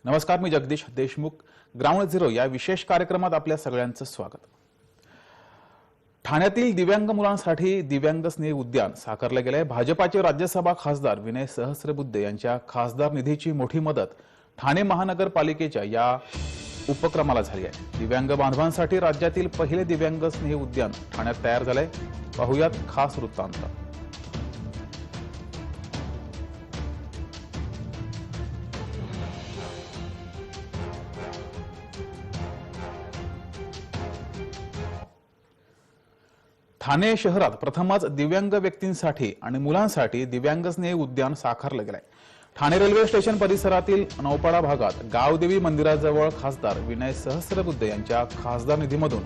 नमस्कार, मी Jagdish Deshmukh. Ground zero या विशेष कार्यक्रमात आपल्या सगळ्यांचं स्वागत. ठाण्यातील दिव्यांग मुलांसाठी दिव्यांग स्नेह उद्यान साकारले गेले. भाजपाचे राज्यसभा खासदार विनय सहस्रबुद्धे यांच्या खासदार निधीची मोठी मदत ठाणे महानगरपालिकेच्या या उपक्रमाला झाली आहे. दिव्यांग बांधवांसाठी राज्यातील पहिले दिव्यांग स्नेह उद्यान ठाण्यात तयार झालंय. पाहुयात खास वृत्तांत. ठाणे शहरात प्रथमच दिव्यांग व्यक्तींसाठी आणि मुलांसाठी दिव्यांग स्नेह उद्यान साकारलं गेलंय. ठाणे रेल्वे स्टेशन परिसरातील नौपाडा भागात गावदेवी मंदिराजवळ खासदार विनय सहस्रबुद्धे यांच्या खासदार निधीमधून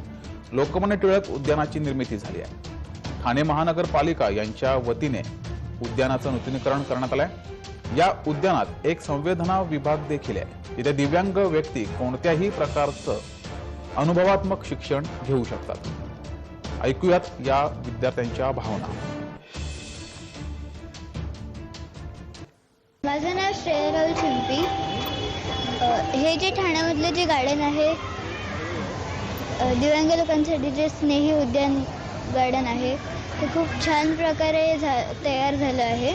लोकमान्य टिळक उद्यानाची निर्मिती झाली आहे. ठाणे महानगरपालिका यांच्या वतीने उद्यानाचं नूतनीकरण करण्यात आलंय. या उद्यानात एक संवेदना विभाग देखील आहे, जिथे दिव्यांग व्यक्ती कोणत्याही प्रकारचं अनुभवात्मक शिक्षण घेऊ शकतात. ऐकूयात या विद्यार्थ्यांच्या भावना. माझं नाव श्रेया राहुल शिंपी. हे जे ठाण्यामधले जे गार्डन आहे, दिव्यांग लोकांसाठी जे स्नेही उद्यान गार्डन आहे, ते खूप छान प्रकारे तयार झालं आहे.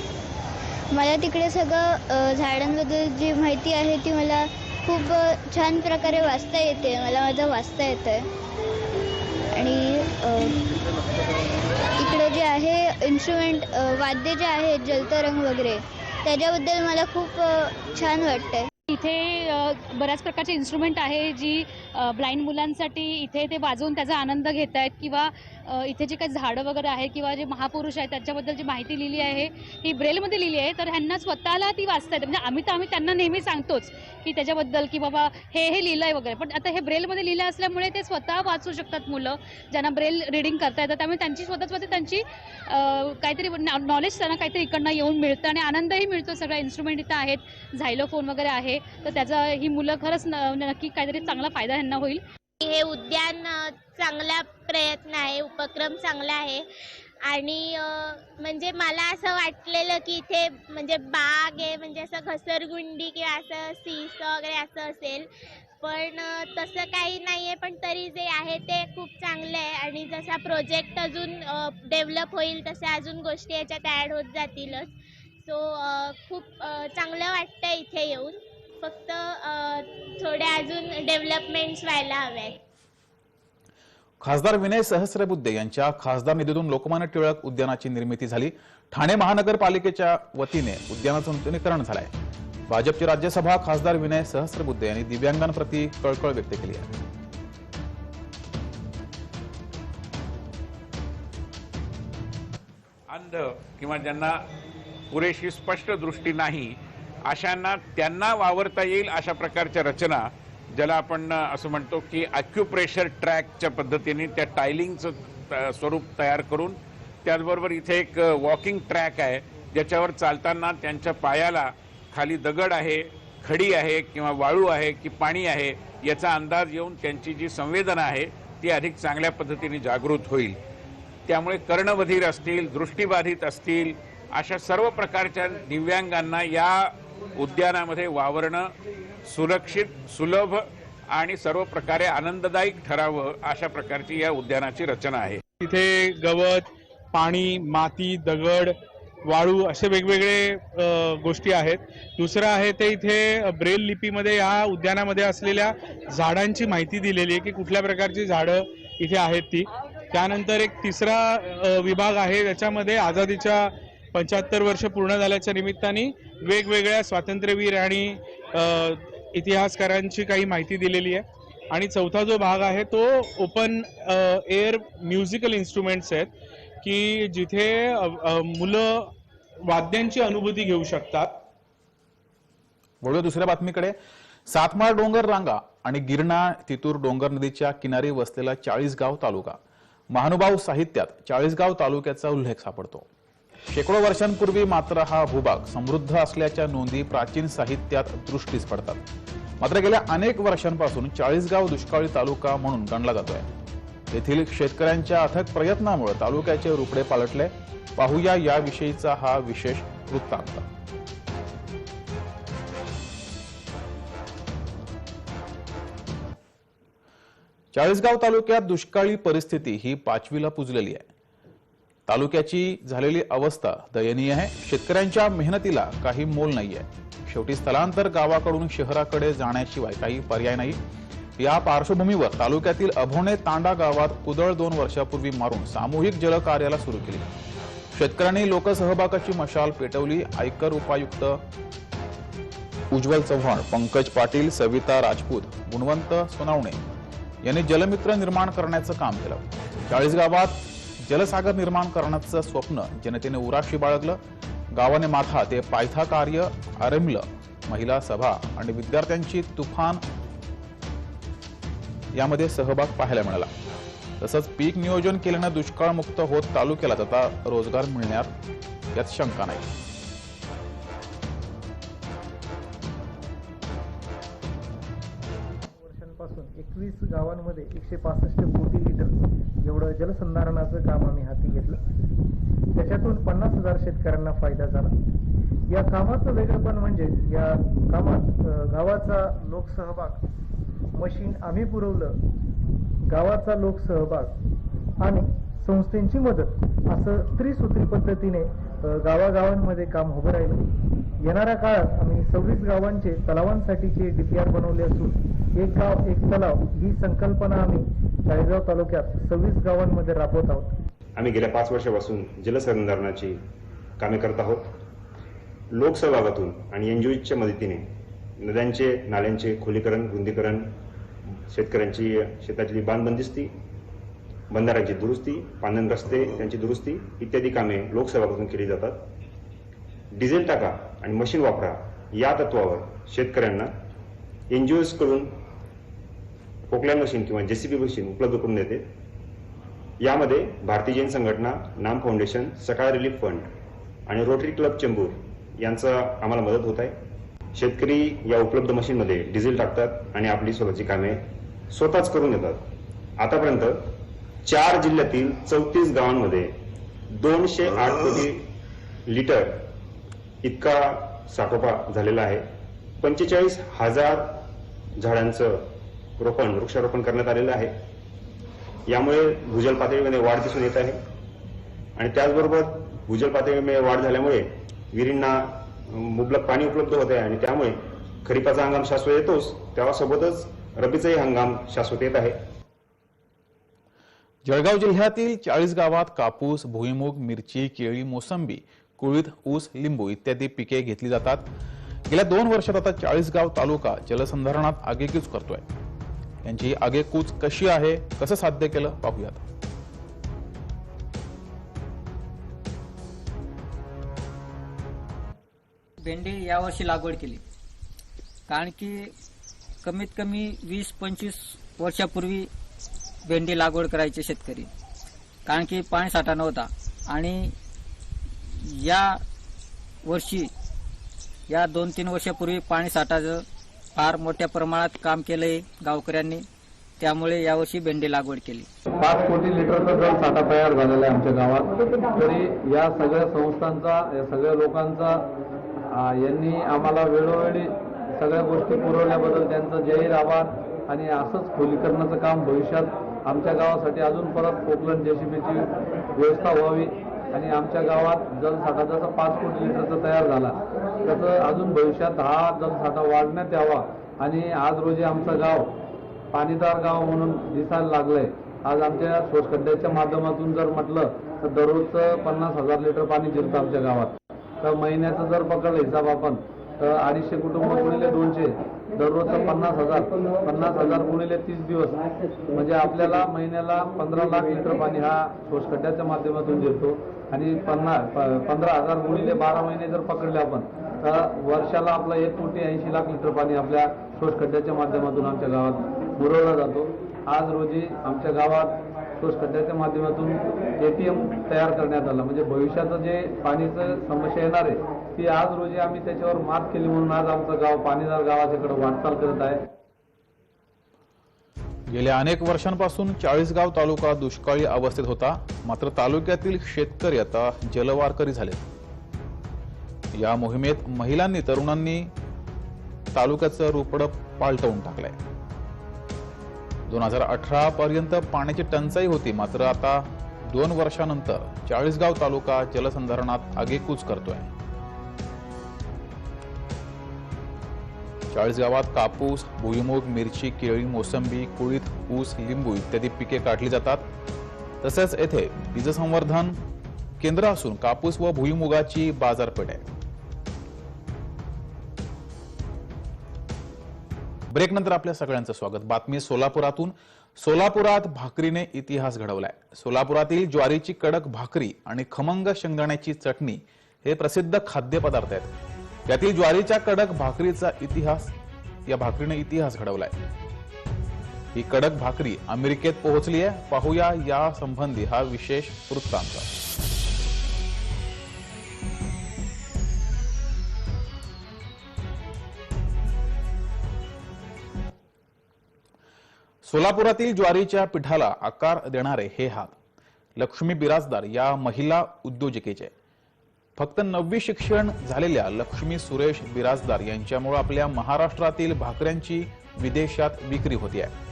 मला तिकडे सगळं झाडांबद्दल जी माहिती आहे ती मला खूप छान प्रकारे वाचता येते. मला माझं वाचता येतं. आणि इकडे जे आहे इन्स्ट्रुमेंट वाद्य जे आहेत जलतरंग वगैरे, त्याच्याबद्दल मला खूप छान वाटतंय. इथे बऱ्याच प्रकारचे इन्स्ट्रुमेंट आहे जी ब्लाइंड मुलांसाठी इथे ते वाजवून त्याचा आनंद घेत आहेत, किंवा इथे जे काही झाडं वगैरे आहे किंवा जे महापुरुष आहेत त्याच्याबद्दल जी माहिती लिहिली आहे ही ब्रेलमध्ये लिहिली आहे. तर ह्यांना स्वतःला ती वाचता येते. म्हणजे आम्ही त्यांना नेहमी सांगतोच की त्याच्याबद्दल की बाबा हे लिहिलं आहे वगैरे, पण आता हे ब्रेलमध्ये लिहिलं असल्यामुळे ते स्वतः वाचू शकतात मुलं ज्यांना ब्रेल रीडिंग करता येतं. त्यामुळे त्यांची त्यांची काहीतरी नॉलेज त्यांना काहीतरी इकडनं येऊन मिळतं आणि आनंदही मिळतो. सगळ्या इन्स्ट्रुमेंट इथं आहेत, झायलोफोन वगैरे आहे. तर त्याचा ही मुलं खरंच नक्की काहीतरी चांगला फायदा ह्यांना होईल. हे उद्यान चांगला प्रयत्न आहे, उपक्रम चांगला आहे. आणि म्हणजे मला असं वाटलेलं की इथे म्हणजे बाग आहे, म्हणजे असं घसरगुंडी किंवा असं सीस वगैरे असं असेल, पण तसं काही नाही आहे. पण तरी जे आहे ते खूप चांगलं आहे. आणि जसा प्रोजेक्ट अजून डेव्हलप होईल तशा अजून गोष्टी याच्यात ॲड होत जातीलच. सो खूप चांगलं वाटतं इथे येऊन. फक्त थोड्या अजून डेव्हलपमेंट्स व्हायला हव्यात. खासदार विनय सहस्रबुद्धे यांच्या खासदार निधीतून लोकमान्य टिळक उद्यानाची निर्मिती झाली. ठाणे महानगरपालिकेच्या वतीने उद्यानाचं नूतनीकरण झालंय. भाजपचे राज्यसभा खासदार विनय सहस्रबुद्धे यांनी दिव्यांगांप्रती कळकळ व्यक्त केली आहे. अंध किंवा ज्यांना पुरेशी स्पष्ट दृष्टी नाही अशांना त्यांना वावरता येईल अशा प्रकारच्या रचना, ज्याला आपण असं म्हणतो की ॲक्युप्रेशर ट्रॅकच्या पद्धतीने त्या टायलिंगचं स्वरूप तयार करून, त्याचबरोबर इथे एक वॉकिंग ट्रॅक आहे ज्याच्यावर चालताना त्यांच्या पायाला खाली दगड आहे, खडी आहे किंवा वाळू आहे की पाणी आहे याचा अंदाज येऊन त्यांची जी संवेदना आहे ती अधिक चांगल्या पद्धतीने जागृत होईल. त्यामुळे कर्णबधिर असतील, दृष्टीबाधित असतील, अशा सर्व प्रकारच्या दिव्यांगांना या उद्यानामध्ये वावरणं सुरक्षित, सुलभ आणि सर्व प्रकारे आनंददायक ठरावं अशा प्रकारची या उद्यानाची रचना आहे. तिथे गवत, पाणी, माती, दगड, वाळू असे वेगवेगळे गोष्टी आहेत. दुसरं आहे ते इथे ब्रेल लिपीमध्ये या उद्यानामध्ये असलेल्या झाडांची माहिती दिलेली आहे की कुठल्या प्रकारची झाडं इथे आहेत ती. त्यानंतर एक तिसरा विभाग आहे ज्याच्यामध्ये आझादीच्या 75 वर्ष पूर्ण झाल्याच्या निमित्ताने वेगवेगळ्या स्वातंत्र्यवीर आणि इतिहासकारांची काही माहिती दिलेली आहे. आणि चौथा जो भाग आहे तो ओपन एअर म्युझिकल इन्स्ट्रुमेंट्स आहेत की जिथे मुलं वाद्यांची अनुभूती घेऊ शकतात. वळूया दुसऱ्या बातमीकडे. सातमाळ डोंगर रांगा आणि गिरणा तितूर डोंगर नदीच्या किनारी वसलेला चाळीसगाव तालुका. महानुभाव साहित्यात चाळीसगाव तालुक्याचा उल्लेख सापडतो. शेकडो वर्षांपूर्वी मात्र हा भूभाग समृद्ध असल्याच्या नोंदी प्राचीन साहित्यात दृष्टीस पडतात. मात्र गेल्या अनेक वर्षांपासून चाळीसगाव दुष्काळी तालुका म्हणून गणला जातोय. येथील शेतकऱ्यांच्या अथक प्रयत्नामुळे तालुक्याचे रूपडे पालटले. पाहूया याविषयीचा हा विशेष वृत्तांत. चाळीसगाव तालुक्यात दुष्काळी परिस्थिती ही 5वीला पुजलेली आहे। तालुक्याची झालेली अवस्था दयनीय आहे। शेतकऱ्यांच्या मेहनतीला काही मोल नाहीये। शेवटी स्थलांतर गावाकडून शहराकडे जाण्याशिवाय काही पर्याय नाही। या पार्श्वभूमीवर तालुक्यातील अभोणे तांडा गावात कुदळ 2 वर्षापूर्वी मारून सामूहिक जलकार्याला सुरू केली। शेतकऱ्यांनी लोकसहभागाची मशाल पेटवली। आयकर उपायुक्त उज्ज्वल चव्हाण, पंकज पाटील, सविता राजपूत, गुणवंत सोनावणे यांनी जलमित्र निर्माण करण्याचं काम केलं। चाळीसगावात जलसागर निर्माण करण्याचं स्वप्न जनतेने उराशी बाळगलं। गावाने माथा ते पायथा कार्य आरंभलं। महिला सभा आणि विद्यार्थ्यांची तुफान यामध्ये सहभाग पाहायला मिळाला। तसंच पीक नियोजन केल्यानं दुष्काळमुक्त होत तालुक्याला आता रोजगार मिळणार यात शंका नाही। वर्षांपासून 21 गावांमध्ये 165 कोटी लिटर एवढं जलसंधारणाचं काम आम्ही हाती घेतलं। त्याच्यातून 50,000 शेतकऱ्यांना फायदा झाला। या कामाचं वेगळेपण म्हणजे या कामात गावाचा लोकसहभाग, मशीन आम्ही पुरवलं, गावाचा लोकसहभाग आणि संस्थेची मदत असं त्रिसूत्री पद्धतीने गावागावांमध्ये काम उभं राहिलं। येणाऱ्या काळात आम्ही 26 गावांचे तलावांसाठीचे DPR बनवले असून एक गाव एक तलाव ही संकल्पना आम्ही चाळीसगाव तालुक्यात 26 गावांमध्ये राबवत आहोत। आम्ही गेल्या 5 वर्षापासून जलसंधारणाची कामे करत आहोत। लोकसहभागातून आणि NGOच्या मदतीने नद्यांचे, नाल्यांचे खोलीकरण, रुंदीकरण, शेतकऱ्यांची शेतातली बांधबंदिस्ती, बंधाऱ्यांची दुरुस्ती, पाणंद रस्ते त्यांची दुरुस्ती इत्यादी कामे लोकसहभागातून केली जातात। डिझेल टाका आणि मशीन वापरा या तत्वावर शेतकऱ्यांना NGOs कडून पोकलॅन मशीन किंवा JCB मशीन उपलब्ध करून देते। यामध्ये भारतीय जैन संघटना, नाम फाउंडेशन, सकाळ रिलीफ फंड आणि रोटरी क्लब चेंबूर यांचा आम्हाला मदत होत आहे। शेतकरी या उपलब्ध मशीनमध्ये डिझेल टाकतात आणि आपली स्वतःची कामे स्वतःच करून देतात। आतापर्यंत 4 जिल्ह्यातील 34 गावांमध्ये 208 कोटी लिटर इतका साठोपा झालेला आहे। 45,000 झाडांचं वृक्षारोपण करण्यात आलेलं आहे। यामुळे भूजल पातळीमध्ये वाढ दिसून येत आहे आणि त्याचबरोबर भूजल पातळीमध्ये वाढ झाल्यामुळे विहिरींना मुबलक पाणी उपलब्ध होत आहे आणि त्यामुळे खरीपाचा हंगाम शाश्वत येतोच, त्यासोबतच रब्बीचाही हंगाम शाश्वत येत आहे। जळगाव जिल्ह्यातील 40 गावात कापूस, भुईमूग, मिरची, केळी, मोसंबी, कुळीथ, ऊस, लिंबू इत्यादी पिके घेतली जातात। गेल्या 2 वर्षात आता 40 तालुका जलसंधारणात आगेकूच करतोय। यांची आगेकूच कशी आहे, कसं साध्य केलं पाहूयात। भेंडी यावर्षी लागवड केली, कारण की कमीत कमी 20-25 वर्षापूर्वी भेंडी लागवड करायचे शेतकरी, कारण की पाणी साठा नव्हता। आणि या वर्षी या 2-3 वर्षापूर्वी पाणी साठाचं फार मोठ्या प्रमाणात काम केलंय गावकऱ्यांनी, त्यामुळे यावर्षी भेंडी लागवड केली। 5 कोटी लिटरचा जलसाठा तयार झालेला आहे आमच्या गावात। तरी या सगळ्या संस्थांचा, या सगळ्या लोकांचा यांनी आम्हाला वेळोवेळी सगळ्या गोष्टी पुरवल्याबद्दल त्यांचा जाहीर आभार। आणि असंच खोलीकरणाचं काम भविष्यात आमच्या गावासाठी अजून परत पोकलन JCBची व्यवस्था व्हावी आणि आमच्या गावात जलसाठा जसा 5 कोटी लिटरचा तयार झाला तसं अजून भविष्यात हा जलसाठा वाढण्यात यावा। आणि आज रोजी आमचं गाव पाणीदार गाव म्हणून दिसायला लागलंय। आज आमच्या शोषखड्ड्याच्या माध्यमातून जर म्हटलं तर दररोजचं 50,000 लिटर पाणी जिरतं आमच्या गावात। तर महिन्याचं जर पकडलं हिसाब आपण तर 250 कुटुंब गुणिले 200, दररोजचं 50,000 गुणिले 30 दिवस म्हणजे आपल्याला महिन्याला 15 लाख लिटर पाणी हा शोषखड्ड्याच्या माध्यमातून जिरतो। आणि 15,000 गुणिले 12 महिने जर पकडले आपण तर वर्षाला आपला 1,80,00,000 लिटर पाणी आपल्या शोषखड्ड्याच्या माध्यमातून आमच्या गावात पुरवला जातो। आज रोजी आमच्या गावात शोषखड्ड्याच्या माध्यमातून ATM तयार करण्यात आलं, म्हणजे भविष्याचं जे पाणीचं समस्या येणार आहे ती आज रोजी आम्ही त्याच्यावर मात केली म्हणून आज आमचं गाव पाणीदार गावाच्याकडे वाटचाल करत आहे। गेल्या अनेक वर्षांपासून 40 तालुका दुष्काळी अवस्थेत होता, मात्र तालुक्यातील शेतकरी आता जलवारकरी झालेत। या मोहिमेत महिलांनी, तरुणांनी तालुक्याचं रूपडं पालटवून टाकलंय। 2018 पर्यंत पाण्याची टंचाई होती, मात्र आता 2 वर्षानंतर चाळीसगाव तालुका जलसंधारणात आगेकूच करतोय. चाळीसगावात कापूस, भुईमूग, मिरची, केळी, मोसंबी, कुळीथ, ऊस, लिंबू इत्यादी पिके काढली जातात. तसेच येथे बीज संवर्धन केंद्र असून कापूस व भुईमुगाची बाजारपेठ आहे. ब्रेक नंतर आपल्या सगळ्यांचं स्वागत. बातमी सोलापुरातून. सोलापुरात भाकरीने इतिहास घडवलाय. सोलापुरातील ज्वारीची कडक भाकरी आणि खमंग शेंगदाण्याची चटणी हे प्रसिद्ध खाद्यपदार्थ आहेत. यातील ज्वारीच्या कडक भाकरीचा इतिहास, या भाकरीने इतिहास घडवलाय. ही कडक भाकरी अमेरिकेत पोहोचली आहे. पाहूया या संबंधी हा विशेष वृत्तांत. सोलापुरातील ज्वारीच्या पिठाला आकार देणारे हे हात लक्ष्मी बिराजदार या महिला उद्योजकेचे. फक्त 9वी शिक्षण झालेल्या लक्ष्मी सुरेश बिराजदार यांच्यामुळे आपल्या महाराष्ट्रातील भाकऱ्यांची विदेशात विक्री होती आहे.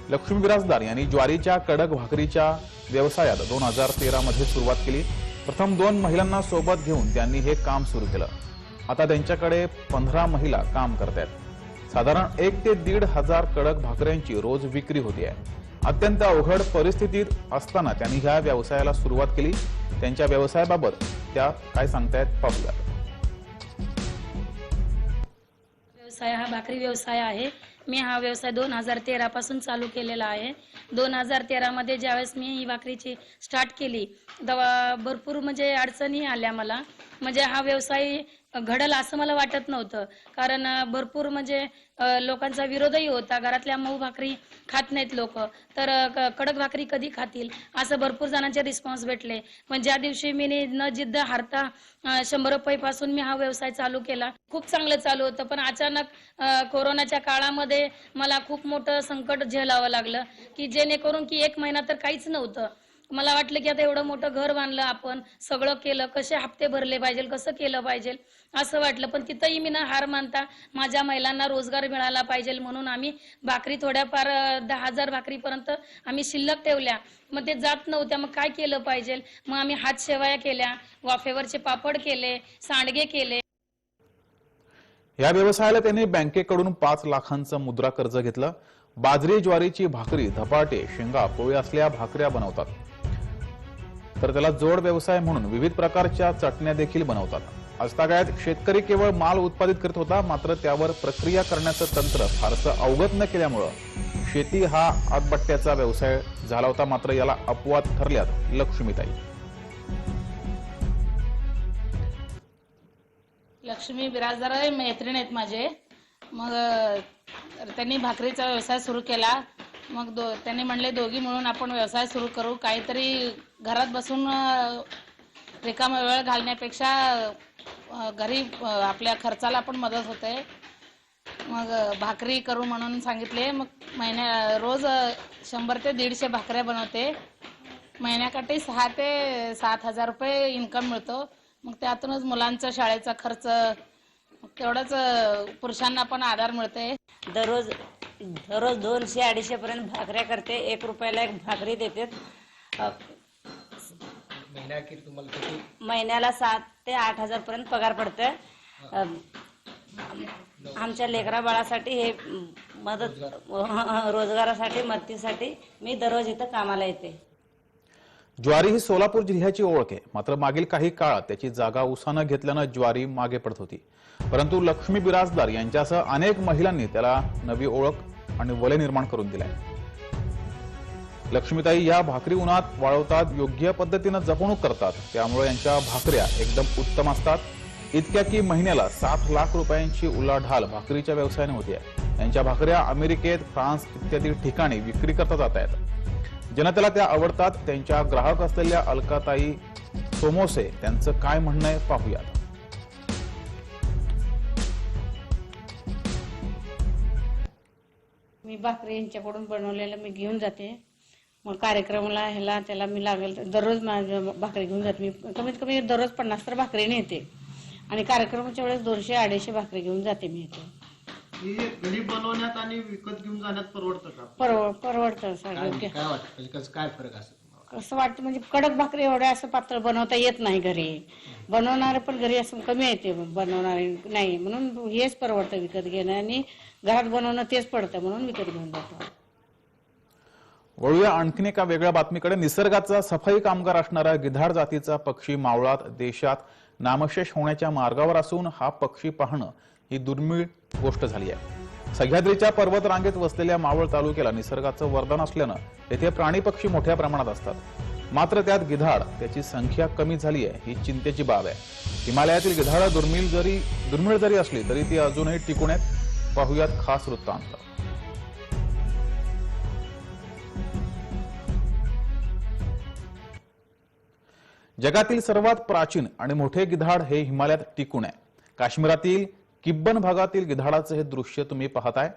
लक्ष्मी बिराजदार यांनी ज्वारीच्या कडक भाकरीच्या व्यवसायात 2013 मध्ये सुरुवात केली. प्रथम 2 महिलांना सोबत घेऊन त्यांनी हे काम सुरू केलं. आता त्यांच्याकडे 15 महिला काम करतात. साधारण 1 ते 1.5 हजार कडक भाकऱ्यांची रोज विक्री होती आहे. अत्यंत अवघड परिस्थितीत असताना त्यांनी ह्या व्यवसायाला सुरुवात केली. त्यांच्या व्यवसायाबाबत त्या काय सांगतायत पाहूया. व्यवसाय हा भाकरी व्यवसाय आहे. मी हा व्यवसाय 2013 पासून चालू केलेला आहे. 2013 मध्ये ज्यावेळेस मी ही भाकरीची स्टार्ट केली तेव्हा भरपूर म्हणजे अडचणी आल्या मला. म्हणजे हा व्यवसाय घडल असं मला वाटत नव्हतं, कारण भरपूर म्हणजे लोकांचा विरोधही होता. घरातल्या मऊ भाकरी खात नाहीत लोक, तर कडक भाकरी कधी खातील असं भरपूर जणांचे रिस्पॉन्स भेटले. पण ज्या दिवशी मी न जिद्द हारता 100 रुपये पासून मी हा व्यवसाय चालू केला. खूप चांगलं चालू होतं, पण अचानक कोरोनाच्या काळामध्ये मला खूप मोठं संकट झेलावं लागलं, की जेणेकरून की 1 महिना तर काहीच नव्हतं. मला वाटलं की आता एवढं मोठं घर बांधलं आपण, सगळं केलं, कसे हप्ते भरले पाहिजे, कसं केलं पाहिजे असं वाटलं. पण तिथंही मी ना हार मानता माझ्या महिलांना रोजगार मिळाला पाहिजे म्हणून आम्ही भाकरी थोड्याफार 10,000 भाकरीपर्यंत आम्ही शिल्लक ठेवल्या. मग ते जात नव्हत्या, मग काय केलं पाहिजे. मग आम्ही हात शेवाया केल्या, वाफेवरचे पापड केले, सांडगे केले. या व्यवसायाला त्यांनी बँकेकडून 5 लाखांचं मुद्रा कर्ज घेतलं. बाजरी, ज्वारीची भाकरी, धपाटे, शेंगा, पोळी असल्या भाकऱ्या बनवतात. तर त्याला जोड व्यवसाय म्हणून विविध प्रकारच्या चटण्या देखील बनवतात. आजतागायत शेतकरी केवळ माल उत्पादित करत होता, मात्र त्यावर प्रक्रिया करण्याचं तंत्र फारसं अवगत न केल्यामुळं शेती हा आतबट्ट्याचा व्यवसाय झाला होता. मात्र याला अपवाद ठरल्यात लक्ष्मीताई. लक्ष्मी बिराजदार मैत्रीण आहेत माझे. मग त्यांनी भाकरीचा व्यवसाय सुरू केला. मग त्यांनी म्हणले दोघी मिळून आपण व्यवसाय सुरू करू. काहीतरी घरात बसून रिकामा वेळ घालण्यापेक्षा घरी आपल्या खर्चाला पण मदत होते. मग भाकरी करू म्हणून सांगितले. मग रोज 100 ते 150 भाकऱ्या बनवते. महिन्याकाठी 6 ते 7 हजार रुपये इन्कम मिळतो. मग त्यातूनच मुलांचा शाळेचा खर्च, तेवढंच पुरुषांना पण आधार मिळते. दररोज 200-250 पर्यंत भाकऱ्या करते. 1 रुपयाला 1 भाकरी देते. महिन्याला 7 ते 8 हजार पर्यंत पगार पडते. आमच्या लेकरा बाळासाठी हे मदत, रोजगारासाठी, मदतीसाठी मी दररोज इथं कामाला येते. ज्वारी ही सोलापूर जिल्ह्याची ओळख आहे. मात्र मागील काही काळात त्याची जागा उसानं घेतल्यानं ज्वारी मागे पडत होती. परंतु लक्ष्मी बिराजदार यांच्यासह अनेक महिलांनी त्याला नवी ओळख आणि वलय निर्माण करून दिलाय. लक्ष्मीताई या भाकरी उन्हात वाळवतात, योग्य पद्धतीनं जपणूक करतात. त्यामुळे यांच्या भाकऱ्या एकदम उत्तम असतात. इतक्या की महिन्याला 7 लाख रुपयांची उलाढाल भाकरीच्या व्यवसायाने होते. यांच्या भाकऱ्या अमेरिकेत, फ्रान्स इत्यादी ठिकाणी विक्री करता जात आहेत. जनतेला त्या आवडतात. त्यांच्या ग्राहक असलेल्या अलकाताई सोमोसे त्यांचं काय म्हणणं आहे पाहूयात. मी भाकरी यांच्याकडून बनवलेलं मी घेऊन जाते. मग कार्यक्रमाला ह्याला त्याला मी लागेल दररोज माझ्या भाकरी घेऊन जाते. मी कमीत कमी दररोज 50 तर भाकरी नेते आणि कार्यक्रमाच्या वेळेस 200-250 भाकरी घेऊन जाते मी इथे. घरी बनवण्यात आणि विकत घेऊन जाण्यात परवडतं का? परवडतं सगळं. काय वाटतं कसं काय फरक असेल? कसं वाटतं म्हणजे कडक भाकरी एवढ्या असं पातळ बनवता येत नाही घरी. बनवणारे पण घरी असं कमी येते, बनवणारे नाही, म्हणून हेच परवडतं विकत घेणं, आणि घरात बनवणं तेच पडतं, म्हणून विकत घेऊन जातो. वळूया आणखीन एका वेगळ्या बातमीकडे. निसर्गाचा सफाई कामगार असणारा गिधाड जातीचा पक्षी मावळात देशात नामशेष होण्याच्या मार्गावर असून हा पक्षी पाहणं ही दुर्मिळ गोष्ट झाली आहे. सह्याद्रीच्या पर्वत रांगेत वसलेल्या मावळ तालुक्याला निसर्गाचं वरदान असल्यानं येथे प्राणी पक्षी मोठ्या प्रमाणात असतात. मात्र त्यात गिधाड त्याची संख्या कमी झाली आहे ही चिंतेची बाब आहे. हिमालयातील गिधाड दुर्मिळ जरी असली तरी ती अजूनही टिकून आहेत. पाहुयात खास वृत्तांत. जगातील सर्वात प्राचीन आणि मोठे गिधाड हे हिमालयात टिकून आहे. काश्मीरातील किब्बन भागातील गिधाडाचं हे दृश्य तुम्ही पाहताय.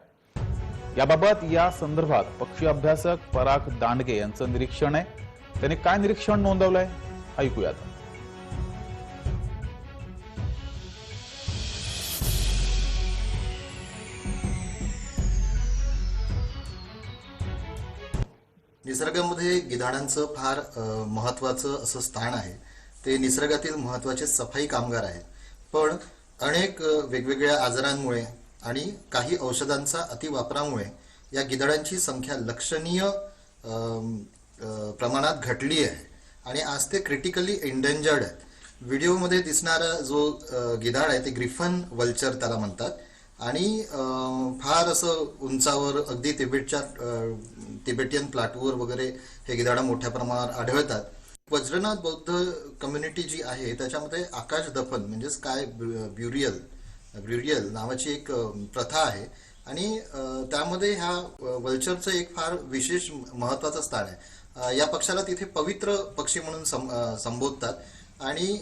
याबाबत या संदर्भात पक्षी अभ्यासक पराग दांडगे यांचं निरीक्षण आहे. त्यांनी काय निरीक्षण नोंदवलंय ऐकूयात. निसर्गामध्ये गिधाडांचं फार महत्त्वाचं असं स्थान आहे. ते निसर्गातील महत्त्वाचे सफाई कामगार आहेत. पण अनेक वेगवेगळ्या आजारांमुळे आणि काही औषधांचा अतिवापरामुळे या गिधाडांची संख्या लक्षणीय प्रमाणात घटली आहे आणि आज ते क्रिटिकली एंडेंजर्ड आहेत. व्हिडिओमध्ये दिसणारा जो गिधाड आहे ते ग्रिफन वल्चर त्याला म्हणतात आणि फार असं उंचावर अगदी तिबेटियन प्लाटूवर वगैरे हे गिधाडं मोठ्या प्रमाणावर आढळतात. वज्रनाथ बौद्ध कम्युनिटी जी आहे त्याच्यामध्ये आकाश दफन म्हणजे स्काय ब्युरियल नावाची एक प्रथा आहे आणि त्यामध्ये ह्या वल्चरचं एक फार विशेष महत्त्वाचं स्थान आहे. या पक्षाला तिथे पवित्र पक्षी म्हणून संबोधतात आणि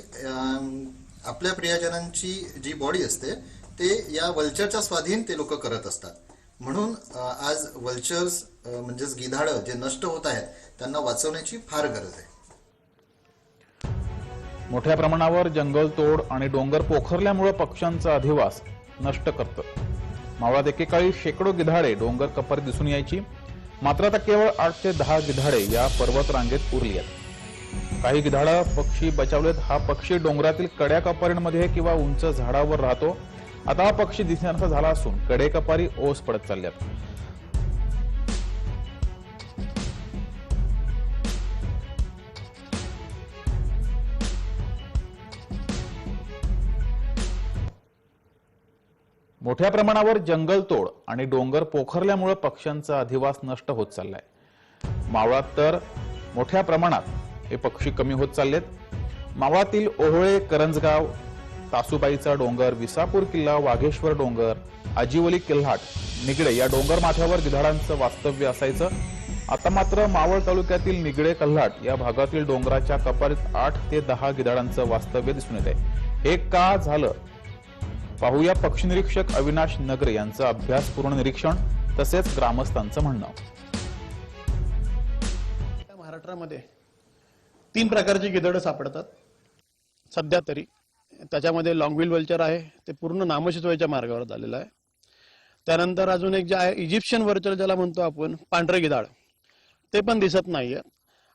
आपल्या प्रियजनांची जी बॉडी असते ते या वल्चरच्या स्वाधीन ते लोक करत असतात. म्हणून आज वल्चर्स म्हणजेच गिधाडं जे नष्ट होत आहेत त्यांना वाचवण्याची फार गरज आहे. मोठ्या प्रमाणावर जंगलतोड आणि डोंगर पोखरल्यामुळे पक्ष्यांचा अधिवास नष्ट करतं. मावळात एकेकाळी शेकडो गिधाडे डोंगर कपारीत दिसून यायची. मात्र आता केवळ 8 ते 10 गिधाडे या पर्वत रांगेत उरली आहेत. काही गिधाडं पक्षी बचावलेत. हा पक्षी डोंगरातील कड्या कपारींमध्ये किंवा उंच झाडावर राहतो. आता हा पक्षी दिसण्याचा झाला असून कडेकपारी ओस पडत चालल्यात. मोठ्या प्रमाणावर जंगलतोड आणि डोंगर पोखरल्यामुळे पक्ष्यांचा अधिवास नष्ट होत चाललाय. मावळात तर मोठ्या प्रमाणात हे पक्षी कमी होत चाललेत. मावळातील ओहळे, करंजगाव, तासुबाईचा डोंगर, विसापूर किल्ला, वाघेश्वर डोंगर, आजिवली किल्हाट, निगडे या डोंगर माथ्यावर गिधाडांचं वास्तव्य असायचं. आता मात्र मावळ तालुक्यातील निगडे, कल्हाट या भागातील डोंगराच्या कपारीत 8 ते 10 गिधाडांचं वास्तव्य दिसून येत आहे. हे का झालं पाहूया पक्षी निरीक्षक अविनाश नगरे यांचं अभ्यासपूर्ण निरीक्षण तसेच ग्रामस्थांचं म्हणणं. महाराष्ट्रामध्ये 3 प्रकारची गिधाडं सापडतात सध्या तरी. त्याच्यामध्ये लॉंगबिल वल्चर आहे, ते पूर्ण नामशेष व्हायच्या मार्गावर झालेलं आहे. त्यानंतर अजून एक जे आहे इजिप्शियन वल्चर ज्याला म्हणतो आपण, पांढरे गिधाड, ते पण दिसत नाहीये.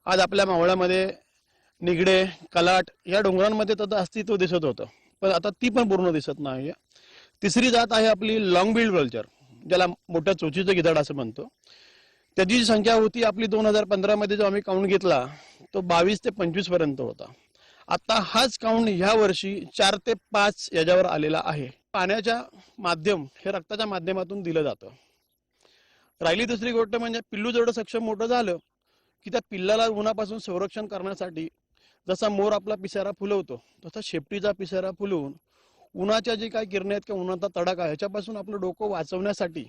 आज आपल्या मावळ्यामध्ये निगडे, कलाट या डोंगरांमध्ये त्याचं अस्तित्व दिसत होतं, पण आता ती पण पूर्ण दिसत नाहीये. तिसरी जात आहे आपली लॉंगबिल वल्चर, ज्याला मोठ्या चोचीचं गिधाड असं म्हणतो. त्याची संख्या होती आपली 2015 मध्ये जो आम्ही काउंट घेतला तो 22 ते 25 पर्यंत होता. आता हाच काउंट ह्या वर्षी 4 ते 5 याच्यावर आलेला आहे. पाण्याच्या माध्यम हे रक्ताच्या माध्यमातून दिलं जातं. राहिली दुसरी गोष्ट म्हणजे पिल्लू जेवढं सक्षम मोठं झालं की त्या पिल्लाला उन्हापासून संरक्षण करण्यासाठी जसा मोर आपला पिसारा फुलवतो तसा शेपटीचा पिसारा फुलवून उन्हाच्या जी काही किरणे आहेत किंवा उन्हाचा तडाखा ह्याच्यापासून आपलं डोकं वाचवण्यासाठी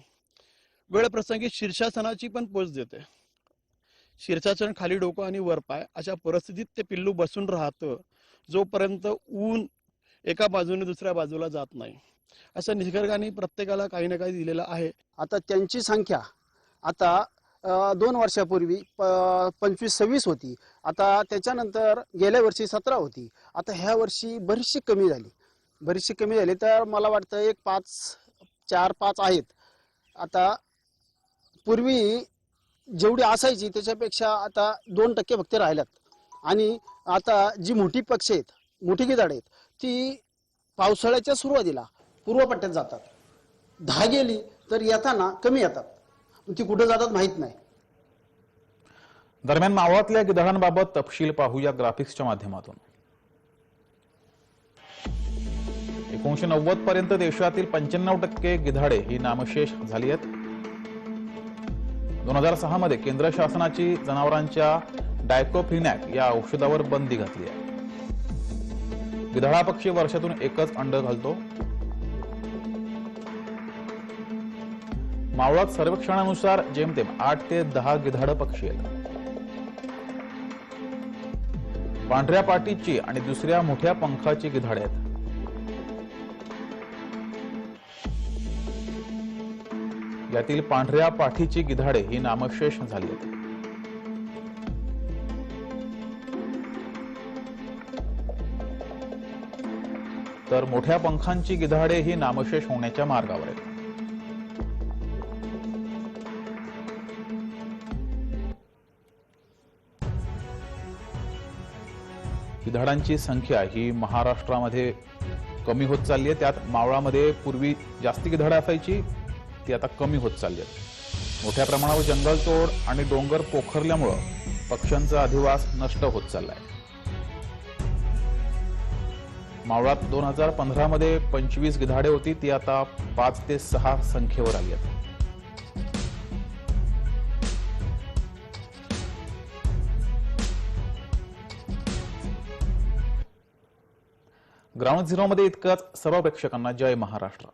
वेळप्रसंगी शीर्षासनाची पण पोच देते. शीर्षासन, खाली डोकं आणि वर पाय अशा परिस्थितीत ते पिल्लू बसून राहतं जोपर्यंत ऊन एका बाजूने दुसऱ्या बाजूला जात नाही. असं निसर्गाने प्रत्येकाला काही ना काही दिलेलं आहे. आता त्यांची संख्या आता 2 वर्षापूर्वी 25-26 होती. आता त्याच्यानंतर गेल्या वर्षी 17 होती. आता ह्या वर्षी बरीचशी कमी झाली. तर मला वाटतं एक 4-5 आहेत. आता पूर्वी जेवढी असायची त्याच्यापेक्षा आता 2% फक्त राहिल्यात. आणि आता जी मोठी पक्षी आहेत, मोठी गिधाड आहेत, ती पावसाळ्याच्या सुरुवातीला पूर्व पट्ट्यात जातात. 10 गेली तर येताना कमी येतात, ती कुठे जातात माहित नाही. दरम्यान मावळातल्या गिधाडांबाबत तपशील पाहूया ग्राफिक्सच्या माध्यमातून. 1990 पर्यंत देशातील 95% गिधाडे ही नामशेष झाली आहेत. 2006 मध्ये केंद्र शासनाची जनावरांच्या डायक्लोफिनॅक या औषधावर बंदी घातली आहे. गिधाडा पक्षी वर्षातून एकच अंड घालतो. मावळात सर्वेक्षणानुसार जेमतेम 8 ते 10 गिधाड पक्षी आहेत. पांढऱ्या पाठीची आणि दुसऱ्या मोठ्या पंखाची गिधाडे आहेत. यातील पांढऱ्या पाठीची गिधाडे ही नामशेष झाली आहेत. तर मोठ्या पंखांची गिधाडे ही नामशेष होण्याच्या मार्गावर आहेत. गिधाडांची संख्या ही महाराष्ट्रामध्ये कमी होत चालली आहे. त्यात मावळामध्ये पूर्वी जास्ती गिधाडं असायची, ती आता कमी होत चालली आहेत. मोठ्या प्रमाणावर जंगलतोड आणि डोंगर पोखरल्यामुळं पक्ष्यांचा अधिवास नष्ट होत चाललाय. मावळात 2015 मध्ये 25 गिधाडे होती, ती आता 5 ते 6 संख्येवर आली आहेत. ग्राउंड झिरोमध्ये इतकंच. सर्व प्रेक्षकांना जय महाराष्ट्र.